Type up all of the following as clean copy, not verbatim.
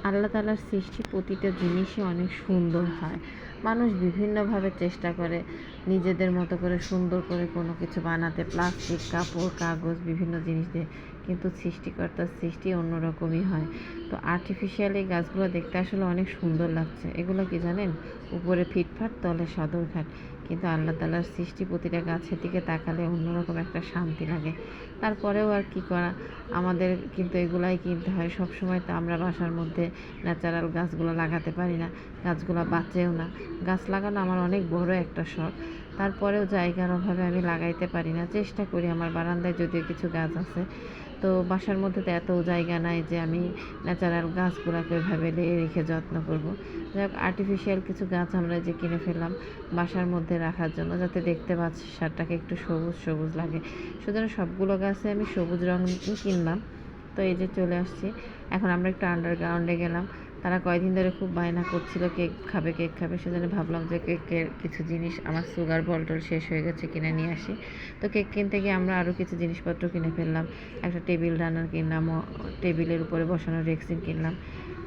আল্লাহ তাআলার সৃষ্টি প্রতিটা জিনিসই অনেক সুন্দর হয়। মানুষ বিভিন্নভাবে চেষ্টা করে নিজেদের মতো করে সুন্দর করে কোনো কিছু বানাতে, প্লাস্টিক, কাপড়, কাগজ বিভিন্ন জিনিস দিয়ে। কিন্তু সৃষ্টিকর্তার সৃষ্টি অন্যরকমই হয়। তো আর্টিফিশিয়াল এই গাছগুলো দেখতে আসলে অনেক সুন্দর লাগছে। এগুলো কি জানেন? উপরে ফিটফাট, তলে সদরঘাট। কিন্তু আল্লাহ তাআলার সৃষ্টি প্রতিটা গাছের দিকে তাকালে অন্যরকম একটা শান্তি লাগে। তারপরেও আর কি করা, আমাদের কিন্তু এগুলাই কিনতে হয়। সবসময় তো আমরা বাসার মধ্যে ন্যাচারাল গাছগুলো লাগাতে পারি না, গাছগুলো বাঁচেও না। গাছ লাগানো আমার অনেক বড় একটা শখ, তারপরেও জায়গার অভাবে আমি লাগাইতে পারি না। চেষ্টা করি, আমার বারান্দায় যদিও কিছু গাছ আছে, তো বাসার মধ্যে তো এত জায়গা নাই যে আমি ন্যাচারাল গাছগুলোকে ওইভাবে রেখে যত্ন করব। যাই হোক, আর্টিফিশিয়াল কিছু গাছ আমরা যে কিনে ফেললাম বাসার মধ্যে রাখার জন্য, যাতে দেখতে বাসাটাকে একটু সবুজ সবুজ লাগে। সুতরাং সবগুলো গাছে আমি সবুজ রং কিনলাম। তো এই যে চলে আসছি, এখন আমরা একটু আন্ডারগ্রাউন্ডে গেলাম। তারা কয়দিন ধরে খুব বায়না করছিল কেক খাবে কেক খাবে, সেজন্য ভাবলাম যে কেকের কিছু জিনিস, আমার সুগার বলটল শেষ হয়ে গেছে, কিনে নিয়ে আসি। তো কেক কিনতে গিয়ে আমরা আরও কিছু জিনিসপত্র কিনে ফেললাম। একটা টেবিল রানার কিনলাম, টেবিলের উপরে বসানো রেক্সিন কিনলাম।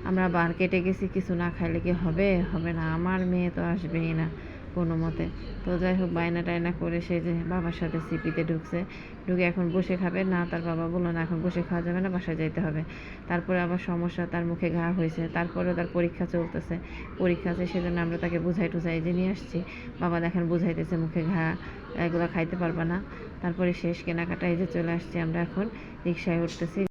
আমরা মার্কেটে গেছি, কিছু না খাইলে কি হবে? হবে না, আমার মেয়ে তো আসবেই না কোনো মতে। তো যাই হোক, বায়না টায়না করে সে যে বাবার সাথে সিপিতে ঢুকছে, ঢুকে এখন বসে খাবে না। তার বাবা বললো না, এখন বসে খাওয়া যাবে না, বাসায় যাইতে হবে। তারপরে আবার সমস্যা, তার মুখে ঘা হয়েছে, তারপরেও তার পরীক্ষা চলতেছে, পরীক্ষা আছে, সেজন্য আমরা তাকে বুঝাই টুঝাই যে নিয়ে আসছি। বাবা দেখেন বুঝাইতেছে মুখে ঘা, এগুলো খাইতে পারবা না। তারপরে শেষ কেনাকাটা, এই যে চলে আসছি আমরা, এখন রিক্সায় উঠতেছি।